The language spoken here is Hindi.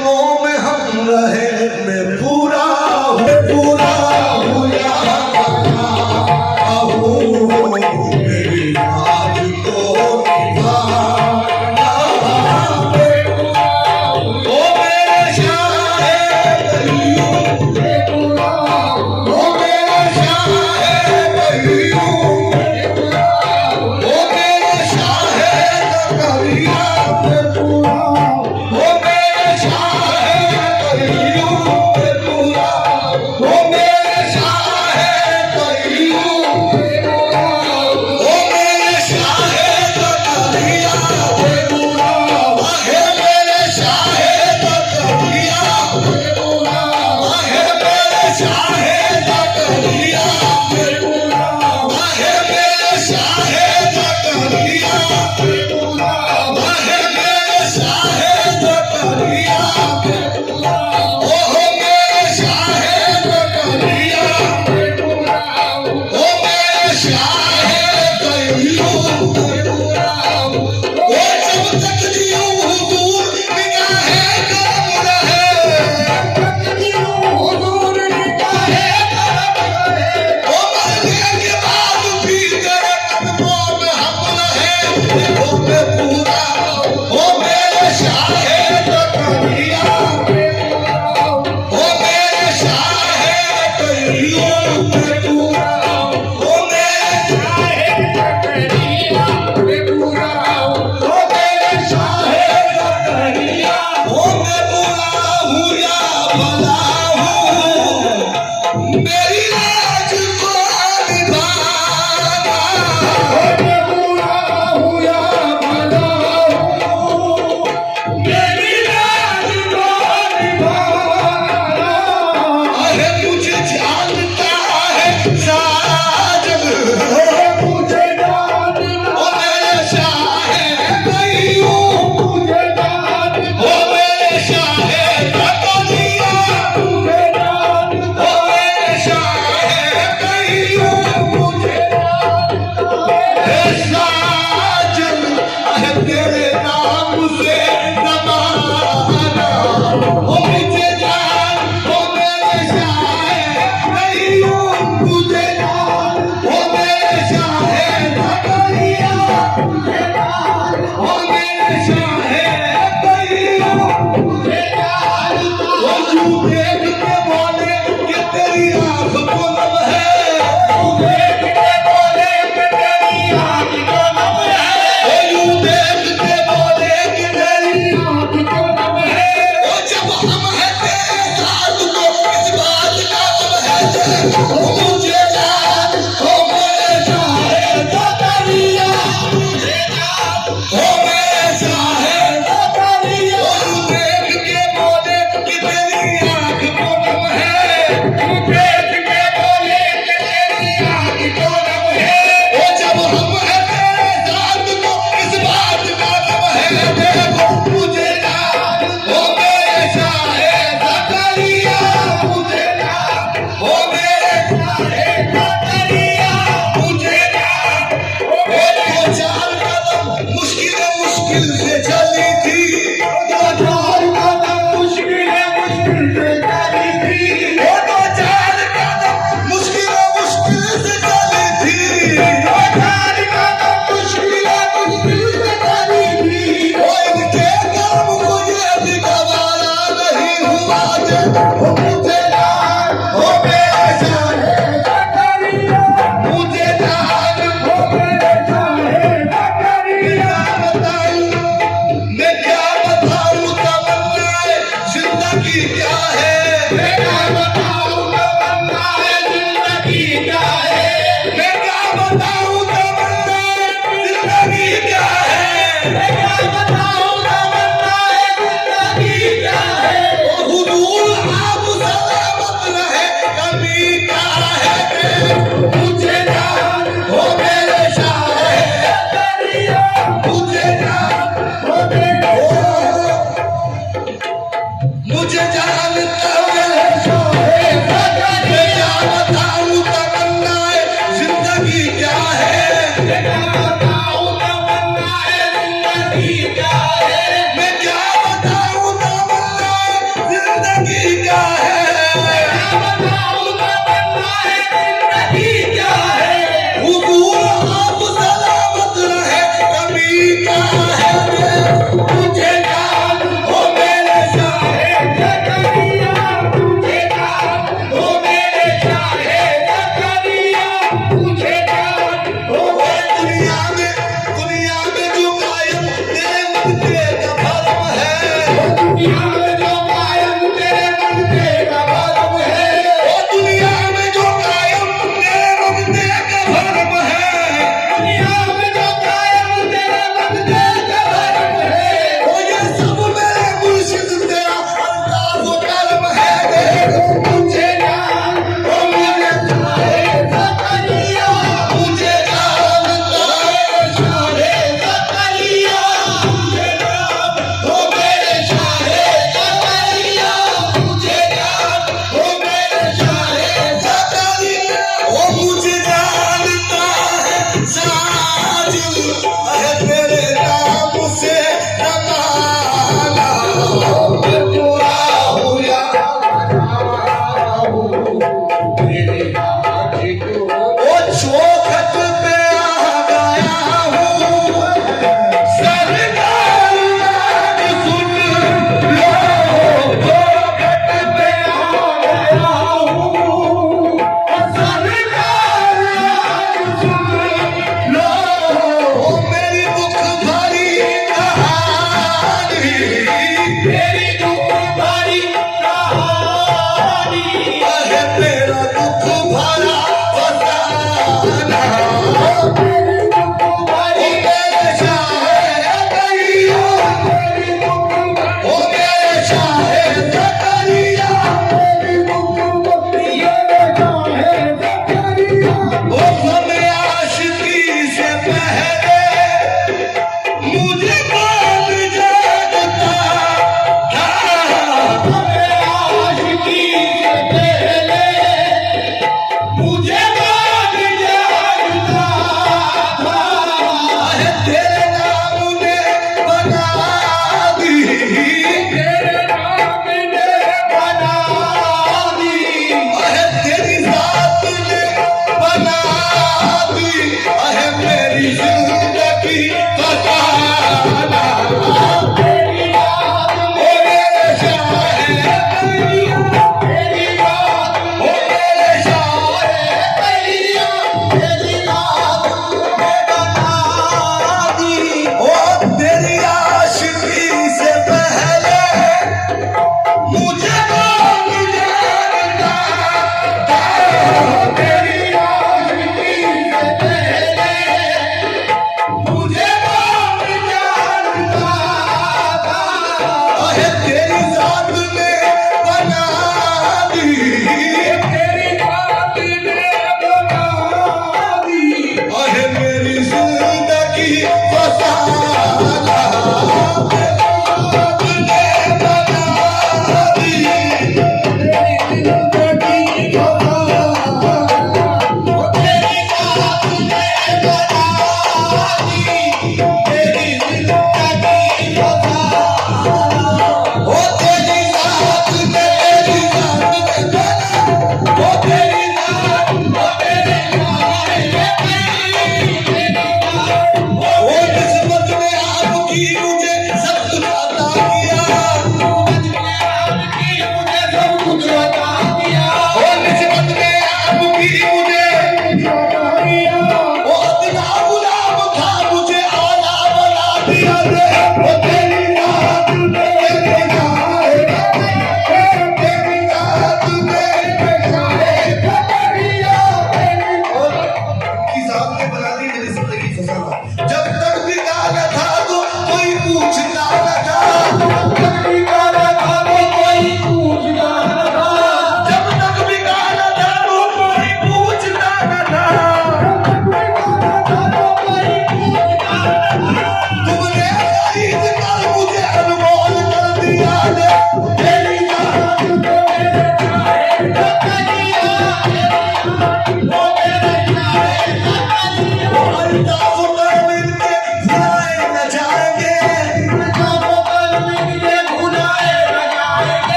कदमों में हम रहे, मैं पूरा हूँ या बना हूँ, मेरी बात को निभाना। ओ मेरे शाहे कहियूं, ओ मेरे शाहे कहियूं, ओ मेरे शाहे कहिया मैं पूरा, ओ मेरे शाहे कहियूं मैं पूरा, ओ मेरे शाहे कहियूं, ओ मेरे शाहे कहिया मैं पूरा, आहे मेरे शाहे कहिया मैं पूरा, आहे मेरे शाहे कहिया मैं पूरा, आहे मेरे शाहे कहिया मैं पूरा, आहे मेरे शाहे कहिया मैं पूरा, ओहो मेरे शाहे कहिया मैं पूरा, ओ मेरे शाहे कहियूं मैं पूरा, ओ जब तक जियूं हुजूर निगाहे करम रहे, हुजूर निगाहे करम रहे, ओ मरने के बाद भी तेरे कदमों में हम रहे, ओ मैं पूरा, ओ मेरे शाहे कहिया मैं पूरा, ओ मेरे शाहे कहियूं मैं पूरा, ओ मेरे शाहे कहिया मैं पूरा, ओ मेरे शाहे कहिया, ओ मैं पूरा हूँ या भला हूँ, मेरी राज को निभाना। ओ मैं पूरा हूँ या भला हूँ, मेरी राज को निभाना। अरे मुझे जानता है सारा जग, मुझे जानता, ओ मेरे शाहे कहियूं मुझे जानता, ओ मेरे शाहे कहिया मुझे जानता, ओ मेरे शाहे कहियूं मुझे जानता। हे साजन है तेरे नाम से नवाना, ओ मुझे जान, ओ मेरे शाहे कहियूं मुझे जान, ओ मेरे शाहे कहिया मुझे जान, ओ मेरे शाहे कहियूं मुझे जान। ओ यूं देख के बोले कि तेरी आँख को नम है, यूं देख के बोले कि तेरी आँख को नम है, ओ यूं देख के बोले कि तेरी आँख को नम है। ओ जब हम हैं तेरे साथ तो किस बात का गम है, ओ मुझे जान, ओ मेरे शाहे कहिया मुझे जान, ओ मेरे शाहे कहिया, ओ यूं देख के बोले कि तेरी आँख को नम है, यूं देख के बोले कि तेरी आँख को नम है। ओ जब हम हैं तेरे साथ तो किस बात का गम है, देखो मुझे जान, ओ मेरे शाहे कहिया मुझे जान, ओ मेरे शाहे कहिया मुझे जान। ओ दो चार कदम मुश्किल से चली थी, दो चार कदम मुश्किल से चली थी, ओ दो चार कदम मुश्किल से चली थी, दो चार कदम मुश्किल से चली थी। ओ इनके कर्म मुझे भी गवारा नहीं हुआ, ओ मुझे जान, ओ मेरे शाहे कहिया मुझे जान, ओ मेरे शाहे कहिया। बताऊं मैं क्या बताऊं, तमन्नाए जिंदगी क्या है, मैं क्या बताऊं।